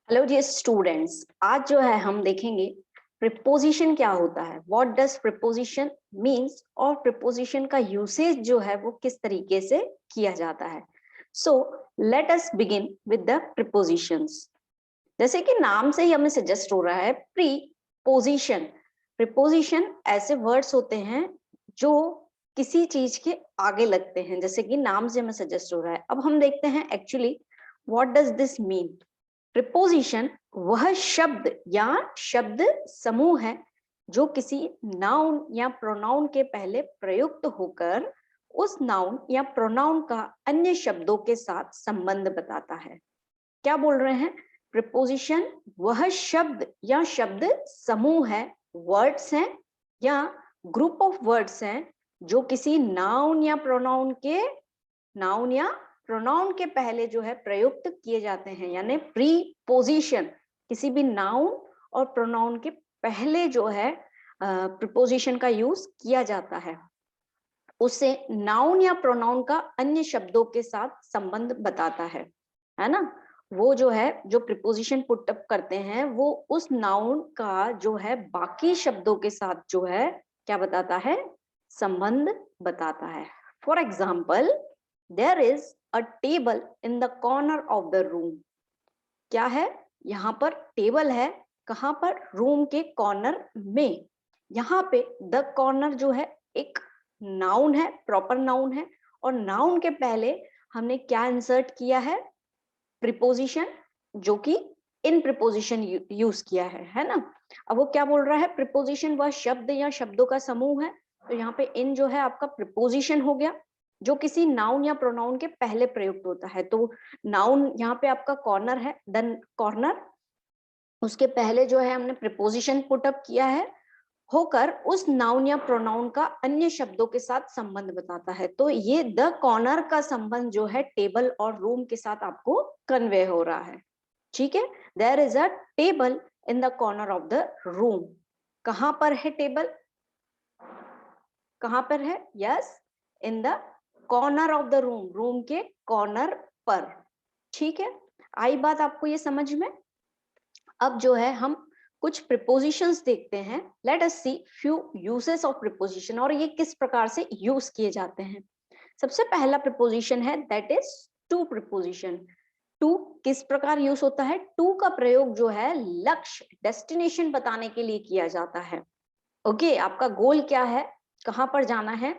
Hello dear students, आज जो है हम देखेंगे प्रिपोजिशन क्या होता है, व्हाट डज प्रिपोजिशन मीन्स और प्रिपोजिशन का यूसेज जो है वो किस तरीके से किया जाता है। So let us begin with the prepositions. जैसे कि नाम से ही हमें सजेस्ट हो रहा है प्रीपोजिशन। प्रिपोजिशन ऐसे वर्ड्स होते हैं जो किसी चीज के आगे लगते हैं, जैसे कि नाम से हमें सजेस्ट हो रहा है। अब हम देखते हैं actually what does this mean. Preposition वह शब्द या शब्द समूह है जो किसी नाउन या प्रोनाउन के पहले प्रयुक्त होकर उस नाउन या प्रोनाउन का अन्य शब्दों के साथ संबंध बताता है। क्या बोल रहे हैं? प्रिपोजिशन वह शब्द या शब्द समूह है, वर्ड्स हैं या ग्रुप ऑफ वर्ड्स हैं जो किसी नाउन या प्रोनाउन के पहले जो है प्रयुक्त किए जाते हैं, यानी प्रीपोजिशन किसी भी नाउन और प्रोनाउन के पहले जो है प्रीपोजिशन का यूज किया जाता है। उससे नाउन या प्रोनाउन का अन्य शब्दों के साथ संबंध बताता है ना। वो जो है जो प्रीपोजिशन पुट अप करते हैं वो उस नाउन का जो है बाकी शब्दों के साथ जो है क्या बताता है, संबंध बताता है। For example, there is a table in the corner of the room. क्या है? यहाँ पर टेबल है, कहाँ पर? रूम के कॉर्नर में। यहाँ पे द कॉर्नर जो है एक नाउन है, प्रॉपर नाउन है, और नाउन के पहले हमने क्या इंसर्ट किया है? प्रीपोजिशन, जो कि इन प्रीपोजिशन यूज किया है ना। अब वो क्या बोल रहा है? प्रीपोजिशन वह शब्द या शब्दों का समूह है, तो यहाँ पे इन जो है आपका प्रीपोजिशन हो गया जो किसी नाउन या प्रोनाउन के पहले प्रयुक्त होता है। तो नाउन यहाँ पे आपका कॉर्नर है, द कॉर्नर, उसके पहले जो है हमने प्रीपोजिशन पुट अप किया है, होकर उस नाउन या प्रोनाउन का अन्य शब्दों के साथ संबंध बताता है। तो ये द कॉर्नर का संबंध जो है टेबल और रूम के साथ आपको कन्वे हो रहा है। ठीक है, there is a table in the corner of the room. कहां पर है टेबल? कहां पर है? Yes, in the corner of the room, room के कॉर्नर पर। ठीक है, आई बात आपको ये समझ में? अब जो है हम कुछ प्रिपोजिशंस देखते हैं। Let us see few uses of preposition, और ये किस प्रकार से यूज किए जाते हैं। सबसे पहला प्रिपोजिशन है that is to preposition. To किस प्रकार यूज होता है? टू का प्रयोग जो है लक्ष्य, डेस्टिनेशन बताने के लिए किया जाता है। ओके, आपका गोल क्या है, कहां पर जाना है,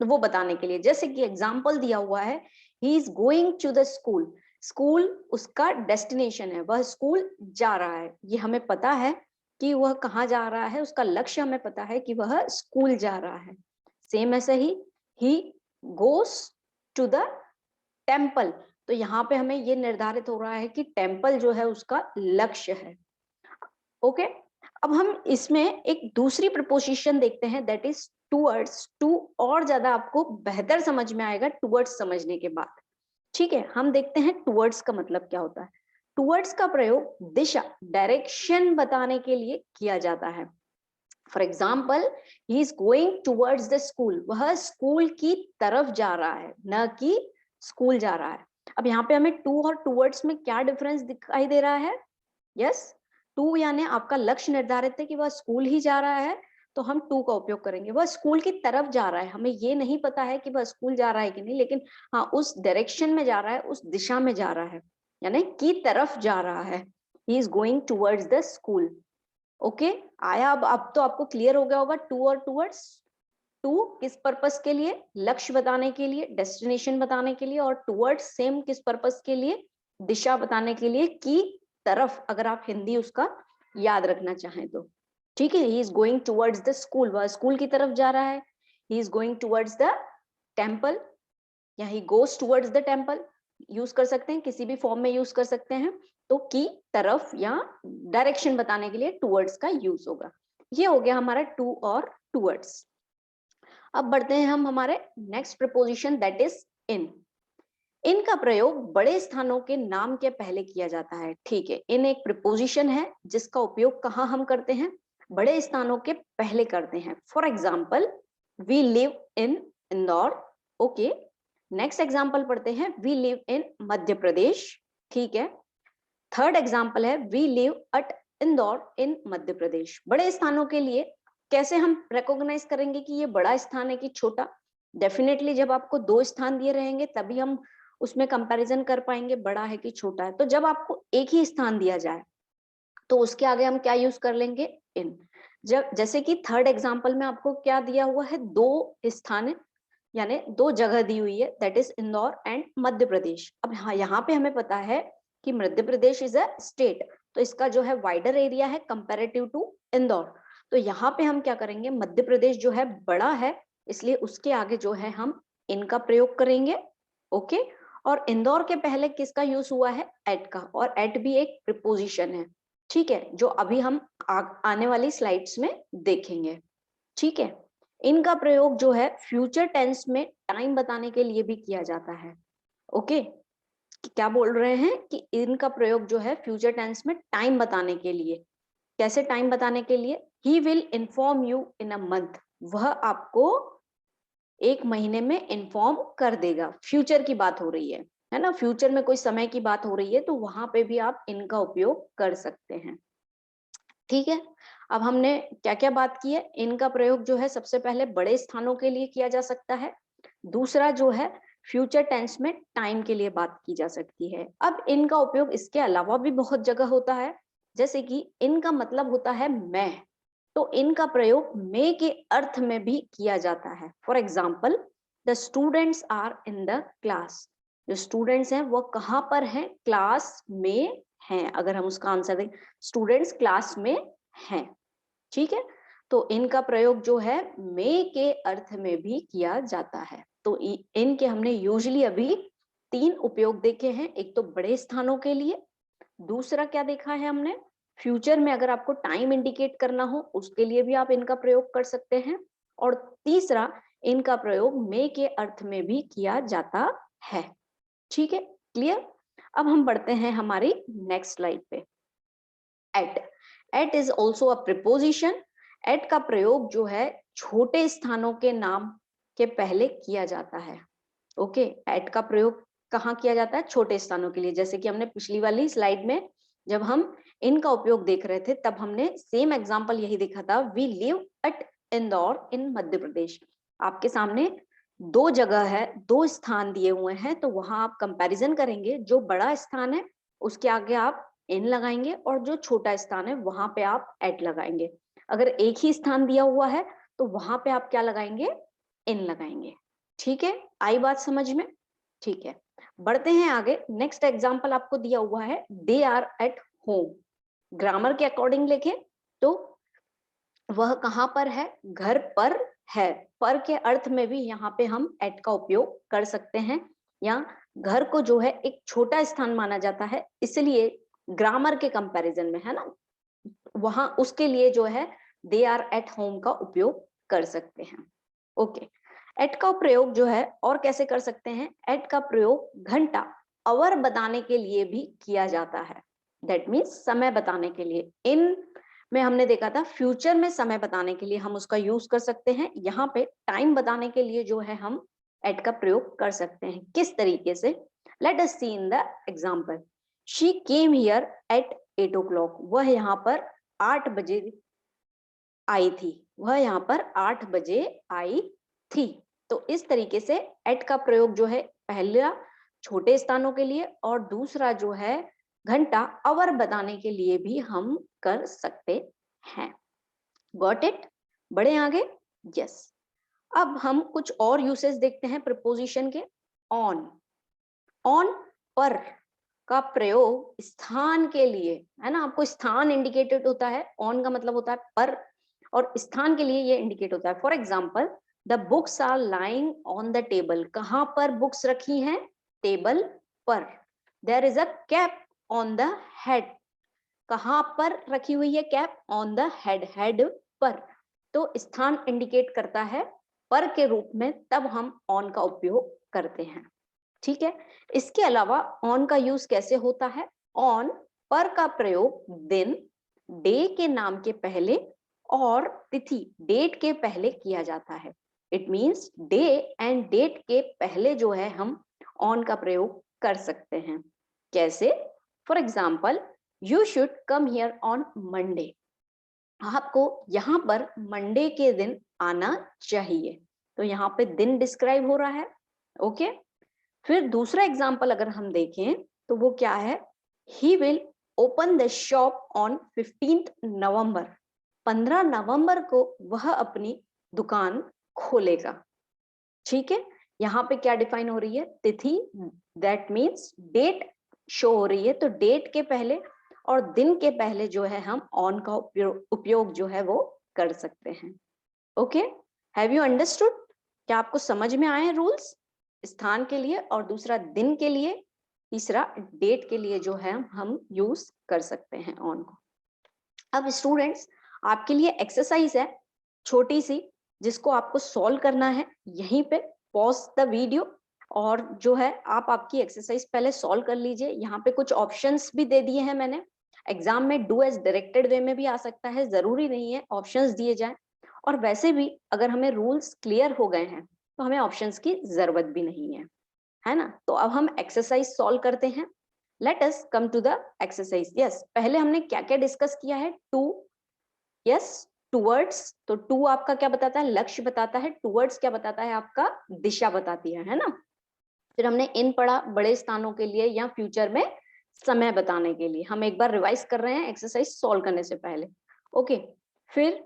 तो वो बताने के लिए। जैसे कि एग्जाम्पल दिया हुआ है, he is going to the school. School उसका डेस्टिनेशन है, वह स्कूल जा रहा है। ये हमें पता है कि वह कहाँ जा रहा है, उसका लक्ष्य हमें पता है कि वह स्कूल जा रहा है। सेम ऐसे ही गोस टू द टेम्पल। तो यहाँ पे हमें ये निर्धारित हो रहा है कि टेम्पल जो है उसका लक्ष्य है। ओके, अब हम इसमें एक दूसरी प्रपोजिशन देखते हैं दैट इज टूवर्ड्स। टू और ज्यादा आपको बेहतर समझ में आएगा टूवर्ड्स समझने के बाद। ठीक है, हम देखते हैं टूवर्ड्स का मतलब क्या होता है। टूवर्ड्स का प्रयोग दिशा, डायरेक्शन बताने के लिए किया जाता है। For example, he is going towards the school, वह स्कूल की तरफ जा रहा है, न कि स्कूल जा रहा है। अब यहाँ पे हमें टू और टूवर्ड्स में क्या डिफरेंस दिखाई दे रहा है? यस, टू यानी आपका लक्ष्य निर्धारित है कि वह स्कूल ही जा रहा है, तो हम टू का उपयोग करेंगे। वह स्कूल की तरफ जा रहा है, हमें ये नहीं पता है कि वह स्कूल जा रहा है कि नहीं, लेकिन हाँ उस डायरेक्शन में जा रहा है, उस दिशा में जा रहा है, यानी की तरफ जा रहा है। He is going towards the school. Okay, आया? अब तो आपको क्लियर हो गया होगा टू और टूवर्ड्स। टू किस पर्पस के लिए? लक्ष्य बताने के लिए, डेस्टिनेशन बताने के लिए, और टूवर्ड्स सेम किस पर्पस के लिए? दिशा बताने के लिए, की तरफ, अगर आप हिंदी उसका याद रखना चाहें तो। ठीक है, he is going towards the school, वह स्कूल की तरफ जा रहा है। He is going towards the temple, या he goes towards the temple use कर सकते हैं, किसी भी फॉर्म में यूज कर सकते हैं। तो की तरफ या डायरेक्शन बताने के लिए टूवर्ड्स का यूज होगा। ये हो गया हमारा टू और टूवर्ड्स। अब बढ़ते हैं हम हमारे next preposition that is in. In का प्रयोग बड़े स्थानों के नाम के पहले किया जाता है। ठीक है, इन एक प्रिपोजिशन है जिसका उपयोग कहाँ हम करते हैं? बड़े स्थानों के पहले करते हैं। For example, we live in Indore. Okay, next example पढ़ते हैं, we live in Madhya Pradesh. ठीक है, थर्ड एग्जाम्पल है we live at Indore in Madhya Pradesh. बड़े स्थानों के लिए कैसे हम रिकॉग्नाइज करेंगे कि ये बड़ा स्थान है कि छोटा? डेफिनेटली जब आपको 2 स्थान दिए रहेंगे तभी हम उसमें कंपैरिजन कर पाएंगे बड़ा है कि छोटा है। तो जब आपको एक ही स्थान दिया जाए तो उसके आगे हम क्या यूज कर लेंगे? इन। जब जैसे कि थर्ड एग्जाम्पल में आपको क्या दिया हुआ है? 2 स्थान, यानी 2 जगह दी हुई है, that is Indore and Madhya Pradesh. अब हाँ, यहाँ पे हमें पता है कि Madhya Pradesh is a state, तो इसका जो है वाइडर एरिया है कंपैरेटिव टू इंदौर। तो यहाँ पे हम क्या करेंगे? मध्य प्रदेश जो है बड़ा है, इसलिए उसके आगे जो है हम इनका प्रयोग करेंगे। ओके। और इंदौर के पहले किसका यूज हुआ है? एट का, और एट भी एक प्रीपोजिशन है, ठीक है, जो अभी हम आने वाली स्लाइड्स में देखेंगे। ठीक है। इनका प्रयोग जो है फ्यूचर टेंस में टाइम बताने के लिए भी किया जाता है। ओके। क्या बोल रहे हैं कि इनका प्रयोग जो है फ्यूचर टेंस में टाइम बताने के लिए। कैसे टाइम बताने के लिए? He will inform you in a month, वह आपको 1 महीने में इन्फॉर्म कर देगा। फ्यूचर की बात हो रही है ना, फ्यूचर में कोई समय की बात हो रही है तो वहां पे भी आप इनका उपयोग कर सकते हैं। ठीक है। अब हमने क्या क्या बात की है? इनका प्रयोग जो है सबसे पहले बड़े स्थानों के लिए किया जा सकता है। दूसरा जो है फ्यूचर टेंस में टाइम के लिए बात की जा सकती है। अब इनका उपयोग इसके अलावा भी बहुत जगह होता है, जैसे कि इनका मतलब होता है मैं, तो इनका प्रयोग मे के अर्थ में भी किया जाता है। For example, the students are in the class. जो स्टूडेंट्स हैं वो कहाँ पर हैं? क्लास में हैं। अगर हम उसका आंसर दें, स्टूडेंट्स क्लास में हैं। ठीक है। तो इनका प्रयोग जो है मे के अर्थ में भी किया जाता है। तो इनके हमने यूजुअली अभी 3 उपयोग देखे हैं। एक तो बड़े स्थानों के लिए, दूसरा क्या देखा है हमने? फ्यूचर में अगर आपको टाइम इंडिकेट करना हो उसके लिए भी आप इनका प्रयोग कर सकते हैं, और तीसरा इनका प्रयोग मे के अर्थ में भी किया जाता है। ठीक है, क्लियर? अब हम बढ़ते हैं हमारी नेक्स्ट स्लाइड पे। At. At is also a preposition. At का प्रयोग जो है छोटे स्थानों के नाम के पहले किया जाता है। ओके। एट का प्रयोग कहाँ किया जाता है? छोटे स्थानों के लिए। जैसे कि हमने पिछली वाली स्लाइड में जब हम इनका उपयोग देख रहे थे तब हमने सेम एग्जांपल यही देखा था, we live at Indore in Madhya प्रदेश। आपके सामने 2 जगह है, 2 स्थान दिए हुए हैं, तो वहां आप कंपैरिजन करेंगे। जो बड़ा स्थान है उसके आगे आप इन लगाएंगे, और जो छोटा स्थान है वहां पे आप एट लगाएंगे। अगर एक ही स्थान दिया हुआ है तो वहां पे आप क्या लगाएंगे? इन लगाएंगे। ठीक है, आई बात समझ में? ठीक है, बढ़ते हैं आगे। नेक्स्ट एग्जांपल आपको दिया हुआ है, they are at home. Grammar के अकॉर्डिंग लिखे तो वह कहां पर है? घर पर है। पर के अर्थ में भी यहाँ पे हम एट का उपयोग कर सकते हैं। या घर को जो है एक छोटा स्थान माना जाता है, इसलिए ग्रामर के कंपैरिजन में, है ना, वहां उसके लिए जो है दे आर एट होम का उपयोग कर सकते हैं। ओके। एट का प्रयोग जो है और कैसे कर सकते हैं? एट का प्रयोग घंटा, आवर बताने के लिए भी किया जाता है। दैट मीन्स समय बताने के लिए। इन में हमने देखा था फ्यूचर में समय बताने के लिए हम उसका यूज कर सकते हैं। यहाँ पे टाइम बताने के लिए जो है हम एट का प्रयोग कर सकते हैं। किस तरीके से? Let us see in the example. She came here at 8 o'clock। वह यहाँ पर 8 बजे आई थी। वह यहाँ पर 8 बजे आई थी। तो इस तरीके से एट का प्रयोग जो है पहला छोटे स्थानों के लिए, और दूसरा जो है घंटा आवर बताने के लिए भी हम कर सकते हैं। Got it? बढ़े आगे? यस। अब हम कुछ और यूसेज देखते हैं प्रीपोजिशन के। ऑन। ऑन पर का प्रयोग स्थान के लिए, है ना, आपको स्थान इंडिकेटेड होता है। ऑन का मतलब होता है पर, और स्थान के लिए ये इंडिकेट होता है। For example, the books are lying on the table. कहाँ पर बुक्स रखी हैं? टेबल पर। There is a cap on the head. कहाँ पर रखी हुई है cap? On the head, head पर। तो स्थान इंडिकेट करता है पर के रूप में, तब हम ऑन का उपयोग करते हैं। ठीक है। इसके अलावा ऑन का यूज कैसे होता है? ऑन पर का प्रयोग दिन, डे के नाम के पहले और तिथि, डेट के पहले किया जाता है। It means day and date के पहले जो है हम ऑन का प्रयोग कर सकते हैं। कैसे? For example, you should come here on Monday, आपको यहाँ पर मंडे के दिन आना चाहिए। तो यहाँ पे दिन डिस्क्राइब हो रहा है। ओके, फिर दूसरा एग्जाम्पल अगर हम देखें तो वो क्या है, he will open the shop on 15th नवंबर, 15 नवंबर को वह अपनी दुकान खोलेगा। ठीक है, यहाँ पे क्या डिफाइन हो रही है, तिथि, दैट मीन्स डेट शो हो रही है। तो डेट के पहले और दिन के पहले जो है हम ऑन का उपयोग जो है वो कर सकते हैं। Okay, have you understood? क्या आपको समझ में आए रूल्स? स्थान के लिए और दूसरा दिन के लिए, तीसरा डेट के लिए जो है हम यूज कर सकते हैं ऑन को। अब स्टूडेंट्स, आपके लिए एक्सरसाइज है छोटी सी, जिसको आपको सॉल्व करना है। यहीं पे पॉज द वीडियो और जो है आप आपकी एक्सरसाइज पहले सॉल्व कर लीजिए। यहाँ पे कुछ ऑप्शंस भी दे दिए हैं मैंने। एग्जाम में डू एज डायरेक्टेड वे में भी आ सकता है, जरूरी नहीं है ऑप्शंस दिए जाए। और वैसे भी अगर हमें रूल्स क्लियर हो गए हैं तो हमें ऑप्शंस की जरूरत भी नहीं है ना। तो अब हम एक्सरसाइज सॉल्व करते हैं। Let us come to the exercise. Yes, पहले हमने क्या क्या डिस्कस किया है, टू, यस, टूवर्ड्स। तो टू आपका क्या बताता है, लक्ष्य बताता है। टूवर्ड्स क्या बताता है, आपका दिशा बताती है ना। फिर हमने इन पढ़ा बड़े स्थानों के लिए या फ्यूचर में समय बताने के लिए। हम एक बार रिवाइज कर रहे हैं एक्सरसाइज सॉल्व करने से पहले। ओके, फिर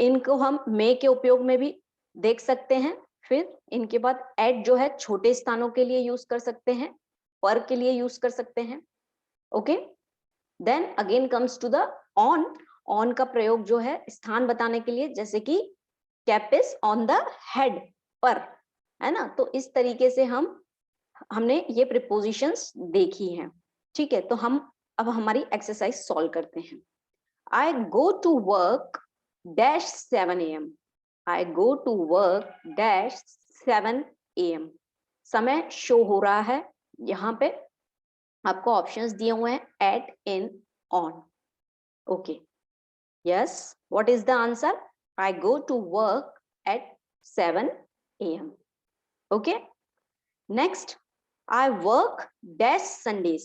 इनको हम मे के उपयोग में भी देख सकते हैं। फिर इनके बाद एट जो है छोटे स्थानों के लिए यूज कर सकते हैं, पर के लिए यूज कर सकते हैं। Okay, then again comes to the on. On का प्रयोग जो है स्थान बताने के लिए, जैसे कि cap is on the head, पर, है ना। तो इस तरीके से हमने ये प्रीपोजिशंस देखी हैं। ठीक है, तो हम अब हमारी एक्सरसाइज सॉल्व करते हैं। I go to work dash 7 AM। I go to work dash 7 AM। समय शो हो रहा है यहाँ पे, आपको ऑप्शंस दिए हुए हैं, at, in, on. Okay, yes, what is the answer, I go to work at 7 AM। Okay, next, I work dash Sundays।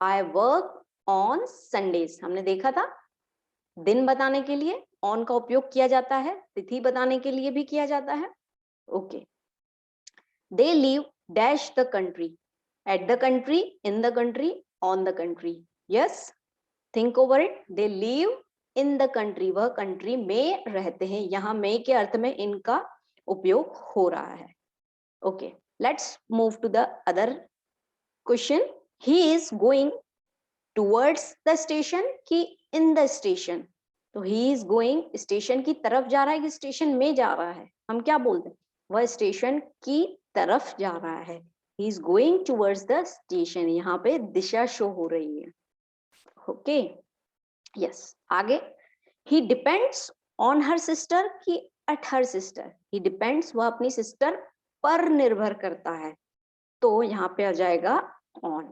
I work on Sundays। हमने देखा था दिन बताने के लिए on का उपयोग किया जाता है, तिथि बताने के लिए भी किया जाता है। Okay, they live dash the country, at the country, in the country, on the country। yes, think over it। they live in the country, वह कंट्री में रहते हैं। यहाँ में के अर्थ में इनका उपयोग हो रहा है। Okay, let's move to the other question. he is going towards the station कि in the station। तो he is going स्टेशन की तरफ जा रहा है कि स्टेशन में जा रहा है, हम क्या बोलते हैं, वह स्टेशन की तरफ जा रहा है। he is going towards the station, यहाँ पे दिशा शो हो रही है। ओके, यस, आगे, he depends on her sister कि at her sister। he depends, वह अपनी सिस्टर पर निर्भर करता है, तो यहाँ पे आ जाएगा on।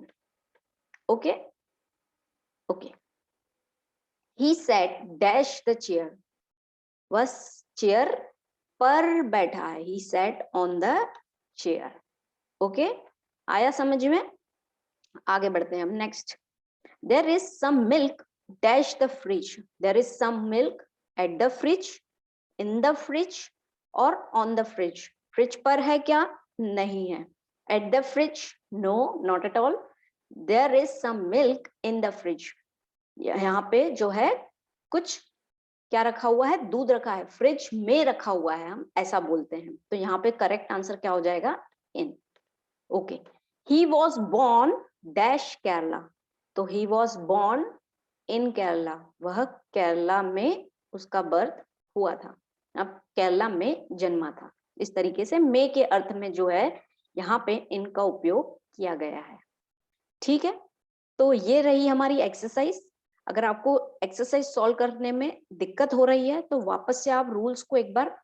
Okay, okay, he sat dash the chair। वह चेयर पर बैठा है, he sat on the chair। Okay, आया समझ में? आगे बढ़ते हैं हम। Next, there is some milk dash the fridge। there is some milk at the fridge, in the fridge और on the fridge। फ्रिज पर है क्या? नहीं है। at the fridge, no, not at all। there is some milk in the fridge। यहाँ पे जो है कुछ क्या रखा हुआ है, दूध रखा है, फ्रिज में रखा हुआ है, हम ऐसा बोलते हैं। तो यहाँ पे करेक्ट आंसर क्या हो जाएगा, in. Okay, he was born dash Kerala. तो he was born in Kerala, वह केरला में उसका बर्थ हुआ था, अब केरला में जन्मा था। इस तरीके से मे के अर्थ में जो है यहाँ पे इनका उपयोग किया गया है। ठीक है, तो ये रही हमारी एक्सरसाइज। अगर आपको एक्सरसाइज सॉल्व करने में दिक्कत हो रही है तो वापस से आप रूल्स को एक बार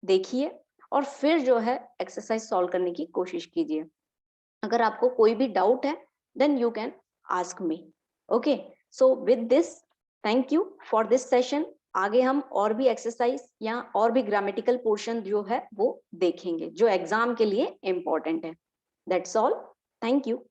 देखिए और फिर जो है एक्सरसाइज सॉल्व करने की कोशिश कीजिए। अगर आपको कोई भी डाउट है then you can ask me. Okay, so with this thank you for this session. आगे हम और भी एक्सरसाइज या और भी ग्रामेटिकल पोर्शन जो है वो देखेंगे जो एग्जाम के लिए इम्पोर्टेंट है। That's all, thank you.